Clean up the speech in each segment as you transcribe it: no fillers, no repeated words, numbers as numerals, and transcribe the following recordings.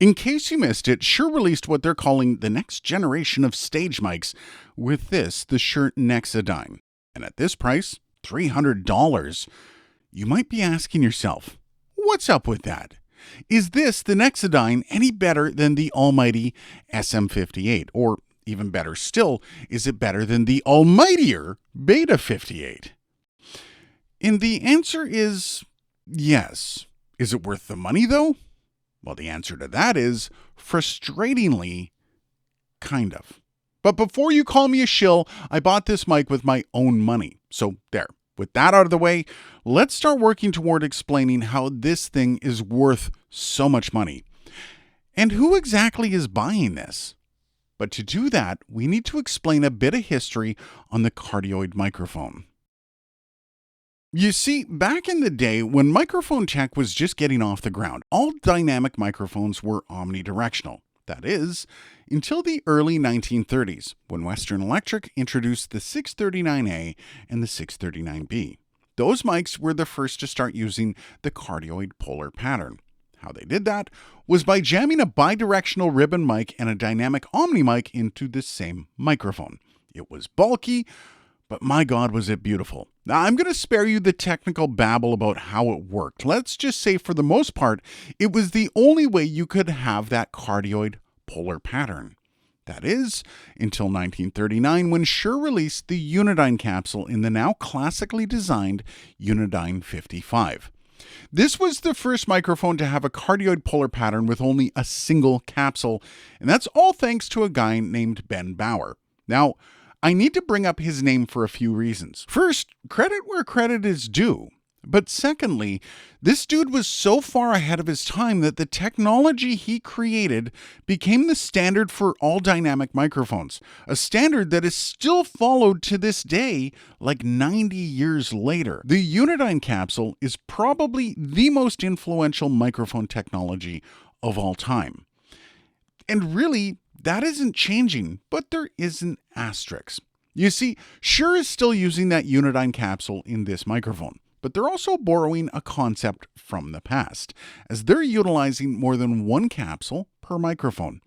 In case you missed it, Shure released what they're calling the next generation of stage mics with this, the Shure Nexadyne. And at this price, $300, you might be asking yourself, what's up with that? Is this, the Nexadyne, any better than the almighty SM58? Or even better still, is it better than the almightier Beta 58? And the answer is yes. Is it worth the money though? Well, the answer to that is, frustratingly, kind of. But before you call me a shill, I bought this mic with my own money. So there, with that out of the way, let's start working toward explaining how this thing is worth so much money. And who exactly is buying this? But to do that, we need to explain a bit of history on the Cardioid microphone. You see, back in the day when microphone tech was just getting off the ground, all dynamic microphones were omnidirectional. That is, until the early 1930s, when Western Electric introduced the 639A and the 639B. Those mics were the first to start using the cardioid polar pattern. How they did that was by jamming a bidirectional ribbon mic and a dynamic omni mic into the same microphone. It was bulky, but my God, was it beautiful. Now, I'm going to spare you the technical babble about how it worked. Let's just say, for the most part, it was the only way you could have that cardioid polar pattern. That is, until 1939, when Shure released the Unidyne capsule in the now classically designed Unidyne 55. This was the first microphone to have a cardioid polar pattern with only a single capsule, and that's all thanks to a guy named Ben Bauer. Now, I need to bring up his name for a few reasons. First, credit where credit is due. But secondly, this dude was so far ahead of his time that the technology he created became the standard for all dynamic microphones, a standard that is still followed to this day, like 90 years later. The Unidyne capsule is probably the most influential microphone technology of all time. And really, that isn't changing, but there is an asterisk. You see, Shure is still using that Unidyne capsule in this microphone, but they're also borrowing a concept from the past, as they're utilizing more than one capsule per microphone.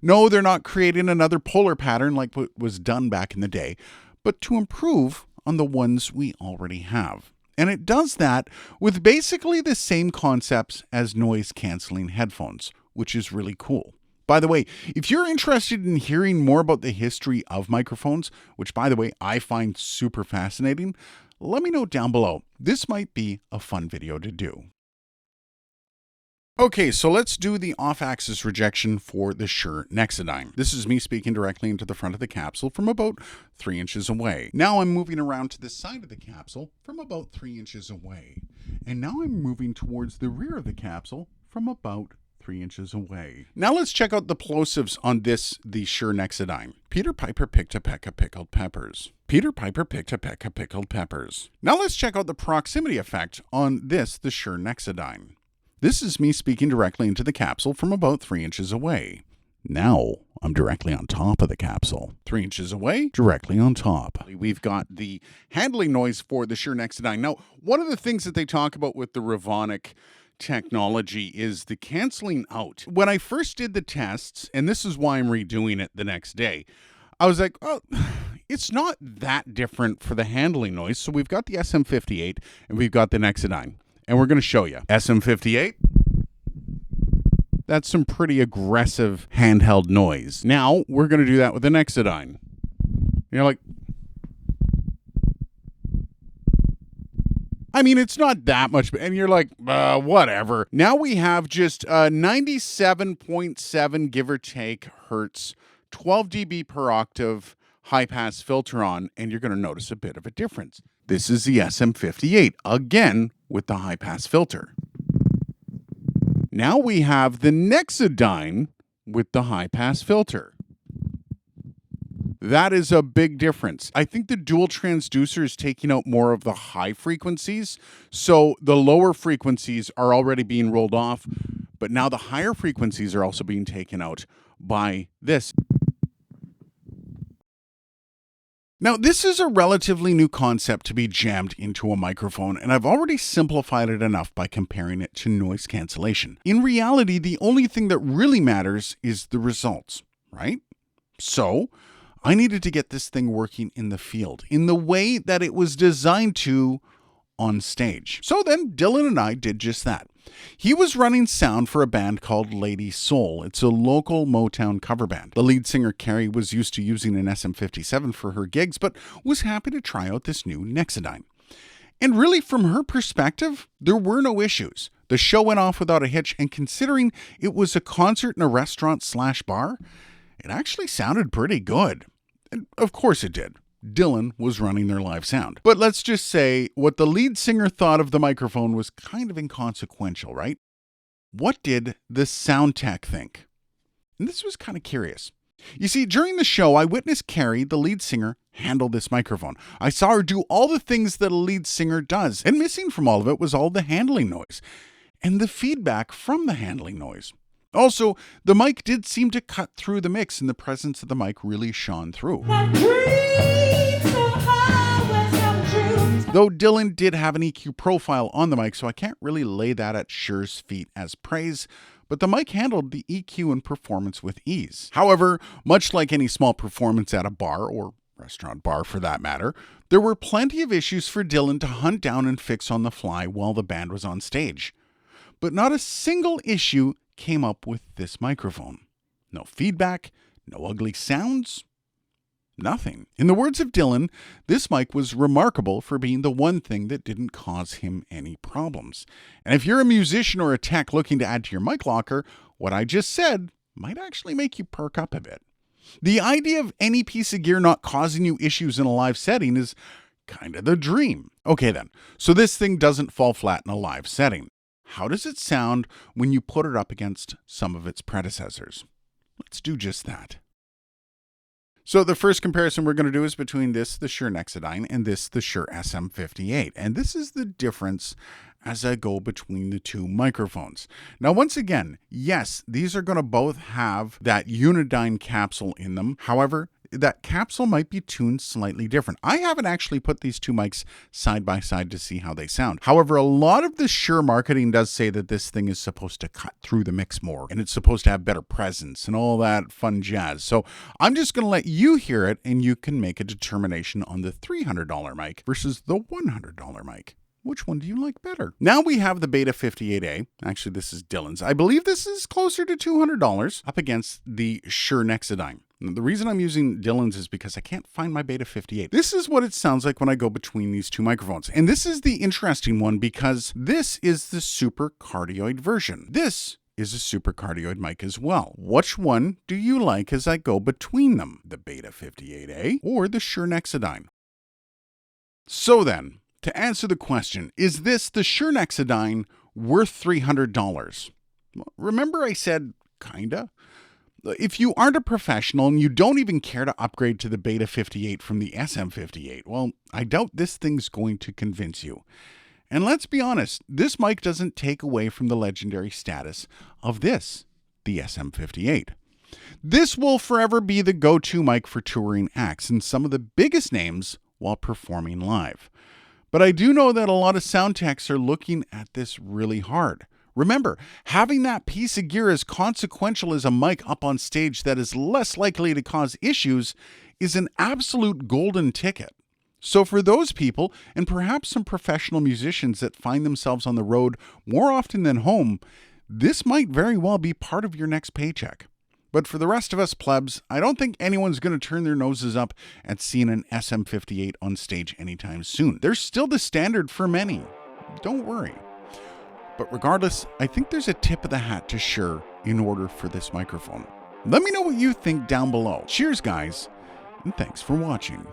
No, they're not creating another polar pattern like what was done back in the day, but to improve on the ones we already have. And it does that with basically the same concepts as noise-canceling headphones, which is really cool. By the way, if you're interested in hearing more about the history of microphones, which by the way, I find super fascinating, let me know down below. This might be a fun video to do. Okay, so let's do the off-axis rejection for the Shure Nexadyne. This is me speaking directly into the front of the capsule from about 3 inches away. Now I'm moving around to the side of the capsule from about 3 inches away. And now I'm moving towards the rear of the capsule from about 3 inches away. Now let's check out the plosives on this, the Shure Nexadyne. Peter Piper picked a peck of pickled peppers. Peter Piper picked a peck of pickled peppers. Now let's check out the proximity effect on this, the Shure Nexadyne. This is me speaking directly into the capsule from about 3 inches away. Now I'm directly on top of the capsule. 3 inches away, directly on top. We've got the handling noise for the Shure Nexadyne. Now, one of the things that they talk about with the Revonic technology is the canceling out. When I first did the tests, and this is why I'm redoing it the next day, I was like, oh, it's not that different for the handling noise. So we've got the SM58 and we've got the Nexadyne, and we're going to show you. SM58, that's some pretty aggressive handheld noise. Now we're going to do that with the Nexadyne. You're like, I mean, it's not that much, and you're like, whatever. Now we have just 97.7, give or take, hertz, 12 dB per octave high-pass filter on, and you're going to notice a bit of a difference. This is the SM58, again, with the high-pass filter. Now we have the Nexadyne with the high-pass filter. That is a big difference. I think the dual transducer is taking out more of the high frequencies. So the lower frequencies are already being rolled off, but now the higher frequencies are also being taken out by this. Now, this is a relatively new concept to be jammed into a microphone, and I've already simplified it enough by comparing it to noise cancellation. In reality, the only thing that really matters is the results, right? So, I needed to get this thing working in the field, in the way that it was designed to on stage. So then, Dylan and I did just that. He was running sound for a band called Lady Soul. It's a local Motown cover band. The lead singer, Carrie, was used to using an SM57 for her gigs, but was happy to try out this new Nexadyne. And really, from her perspective, there were no issues. The show went off without a hitch, and considering it was a concert in a restaurant/bar, it actually sounded pretty good. And of course it did. Dylan was running their live sound. But let's just say what the lead singer thought of the microphone was kind of inconsequential, right? What did the sound tech think? And this was kind of curious. You see, during the show, I witnessed Carrie, the lead singer, handle this microphone. I saw her do all the things that a lead singer does, and missing from all of it was all the handling noise and the feedback from the handling noise. Also, the mic did seem to cut through the mix, and the presence of the mic really shone through. Though Dylan did have an EQ profile on the mic, so I can't really lay that at Shure's feet as praise, but the mic handled the EQ and performance with ease. However, much like any small performance at a bar, or restaurant bar for that matter, there were plenty of issues for Dylan to hunt down and fix on the fly while the band was on stage. But not a single issue came up with this microphone. No feedback, no ugly sounds, nothing. In the words of Dylan, this mic was remarkable for being the one thing that didn't cause him any problems. And if you're a musician or a tech looking to add to your mic locker, what I just said might actually make you perk up a bit. The idea of any piece of gear not causing you issues in a live setting is kind of the dream. Okay then, so this thing doesn't fall flat in a live setting. How does it sound when you put it up against some of its predecessors? Let's do just that. So the first comparison we're going to do is between this, the Shure Nexadyne, and this, the Shure SM58. And this is the difference as I go between the two microphones. Now, once again, yes, these are going to both have that Unidyne capsule in them. However, that capsule might be tuned slightly different. I haven't actually put these two mics side by side to see how they sound. However, a lot of the Shure marketing does say that this thing is supposed to cut through the mix more, and it's supposed to have better presence and all that fun jazz. So I'm just going to let you hear it, and you can make a determination on the $300 mic versus the $100 mic. Which one do you like better? Now we have the Beta 58A. Actually, this is Dylan's. I believe this is closer to $200 up against the Shure Nexadyne. The reason I'm using Dylan's is because I can't find my Beta 58. This is what it sounds like when I go between these two microphones. And this is the interesting one because this is the Supercardioid version. This is a Supercardioid mic as well. Which one do you like as I go between them? The Beta 58A or the Shure Nexadyne? So then, to answer the question, is this the Shure Nexadyne worth $300? Well, remember I said kinda? If you aren't a professional and you don't even care to upgrade to the Beta 58 from the SM58, well, I doubt this thing's going to convince you. And let's be honest, this mic doesn't take away from the legendary status of this, the SM58. This will forever be the go-to mic for touring acts and some of the biggest names while performing live. But I do know that a lot of sound techs are looking at this really hard. Remember, having that piece of gear as consequential as a mic up on stage that is less likely to cause issues is an absolute golden ticket. So for those people, and perhaps some professional musicians that find themselves on the road more often than home, this might very well be part of your next paycheck. But for the rest of us plebs, I don't think anyone's going to turn their noses up at seeing an SM58 on stage anytime soon. They're still the standard for many. Don't worry. But regardless, I think there's a tip of the hat to Shure in order for this microphone. Let me know what you think down below. Cheers, guys, and thanks for watching.